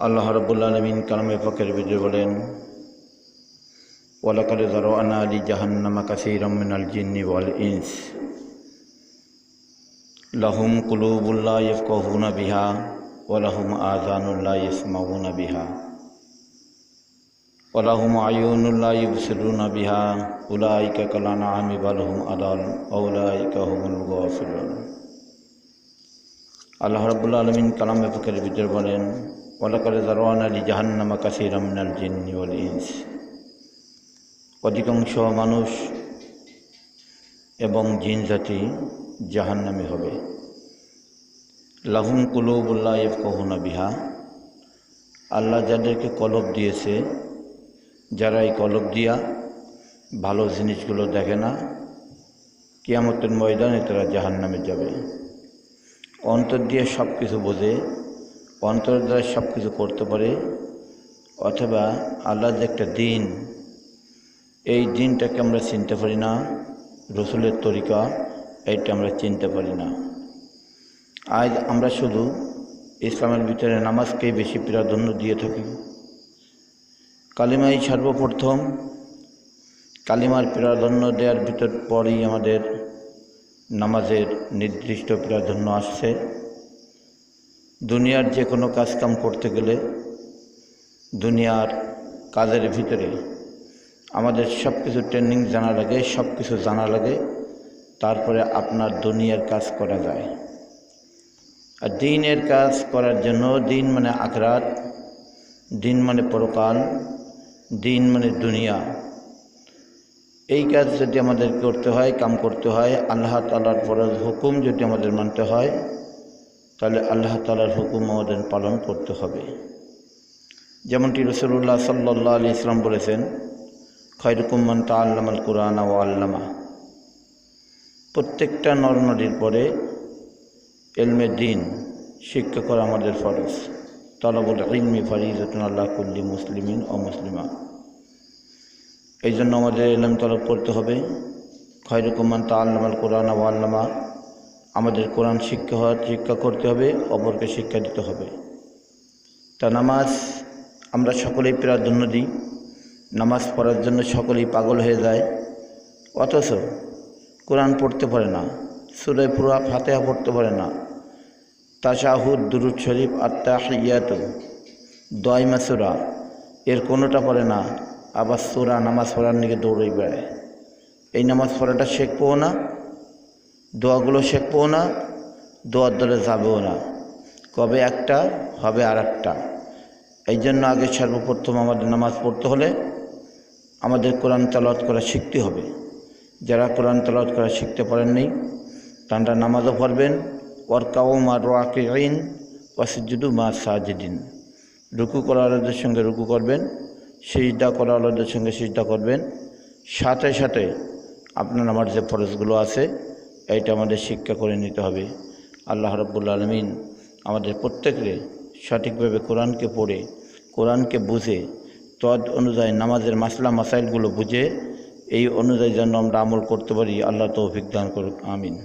আল্লাহ রাব্বুল আলামিন কালামে পাকের ভিতরে বলেন, ওয়ালাকাদ যারা'না লিজাহান্নামা কাসীরাম মিনাল জিন্নি ওয়াল ইনস লাহুম কুলুবুন লা ইয়াফকাহুনা বিহা ওয়া লাহুম আযানুন লা ইয়াসমাউনা বিহা ওয়া লাহুম আয়ুনুন লা ইবসিরুনা বিহা উলাইকা কাল আনআমি বাল হুম আদাল ওয়া উলাইকা হুমুল গাফিলুন। আল্লাহ রাব্বুল আলামিন কালামে পাকের ভিতরে বলেন, ওয়ালাকাদ যারা'না লিজাহান্নামা কাসীরাম মিনাল জিন্নি ওয়াল ইনস, অধিকাংশ মানুষ এবং জিন জাতি জাহান্নামী হবে। লাহুম কুলুবুন লা ইয়াফকাহুনা বিহা, আল্লাহ যাদেরকে কলব দিয়েছে, যারা এই কলব দিয়া ভালো জিনিসগুলো দেখে না, কিয়ামতের ময়দানে তারা জাহান্নামে যাবে। অন্তর দিয়ে সব কিছু বোঝে, অন্তর দ্বারা সব কিছু করতে পারে, অথবা আল্লাহ যে একটা দিন, এই দিনটাকে আমরা চিনতে পারি না, রসুলের তরিকা এইটা আমরা চিনতে পারি না। আজ আমরা শুধু ইসলামের ভিতরে নামাজকেই বেশি প্রাধান্য দিয়ে থাকি। কালিমাই সর্বপ্রথম, কালিমার প্রাধান্য দেওয়ার ভিতর পরই আমাদের নামাজের নির্দিষ্ট প্রাধান্য আসছে। দুনিয়ার যে কোনো কাজকাম করতে গেলে, দুনিয়ার কাজের ভিতরে আমাদের সব কিছু ট্রেনিং জানা লাগে, সব কিছু জানা লাগে, তারপরে আপনার দুনিয়ার কাজ করা যায়। আর দিনের কাজ করার জন্য, দিন মানে আখিরাত, দিন মানে পরকাল, দিন মানে দুনিয়া, এই কাজ যদি আমাদের করতে হয়, কাম করতে হয়, আল্লাহ তাআলার ফরজ হুকুম যদি আমাদের মানতে হয়, তাহলে আল্লাহ তাআলার হুকুম আমাদের পালন করতে হবে। যেমনটি রাসূলুল্লাহ সাল্লাল্লাহু আলাইহি ওয়াসাল্লাম বলেছেন, খায়রুকুম মান তাআল্লামাল কুরআনা ওয়া আল্লামা। প্রত্যেকটা নরনারীর পরে ইলমে দিন শিক্ষা করা আমাদের ফরজ। তালাবুল ইলমি ফারিজাতুন আলা কুল্লি মুসলিমিন ও মুসলিমা। এই জন্য আমাদের ইলম তলব করতে হবে। খায়রুকুম মান তাআল্লামাল কুরআনা ওয়া আল্লামা, আমাদের কোরআন শিক্ষা করতে হবে, অপরকে শিক্ষা দিতে হবে। তা নামাজ আমরা সকলেই প্রাধান্য দিই, নামাজ পড়ার জন্য সকলেই পাগল হয়ে যায়, অথচ কোরআন পড়তে পারে না, সূরা ফাতিহা পড়তে পারে না, তাশাহুদ, দুরূদ শরীফ, আত-তাহিয়াতু, দোয়া মাসুরা এর কোনোটা পড়ে না, আবার সূরা নামাজ পড়ার নিকে দৌড়ে বেড়ায়। এই নামাজ পড়াটা শিখবও না, দোয়াগুলো শিখবও না, দোয়ার দলে যাবেও না, কবে একটা হবে আর একটা। এই জন্য আগে সর্বপ্রথম আমাদের নামাজ পড়তে হলে আমাদের কোরআন তেলাওয়াত করা শিখতে হবে। যারা কোরআন তেলাওয়াত করা শিখতে পারেননি, তারা নামাজও পড়বেন। ওয়ারকাউ মা রাকিঈন ওয়াসজুদু মা সাজিদিন, রুকু করাওয়ালাদের সঙ্গে রুকু করবেন, সিজদা করাওয়ালাদের সঙ্গে সিজদা করবেন। সাথে সাথে আপনার আমার যে ফরজগুলো আছে, এইটা আমাদের শিক্ষা করে নিতে হবে। আল্লাহ রাব্বুল আলামিন আমাদের প্রত্যেককে সঠিকভাবে কোরআনকে পড়ে, কোরআনকে বুঝে, তদ অনুযায়ী নামাজের মাসলা মাসাইলগুলো বুঝে এই অনুযায়ী যেন আমরা আমল করতে পারি। আল্লাহ তৌফিক দান করুক, আমিন।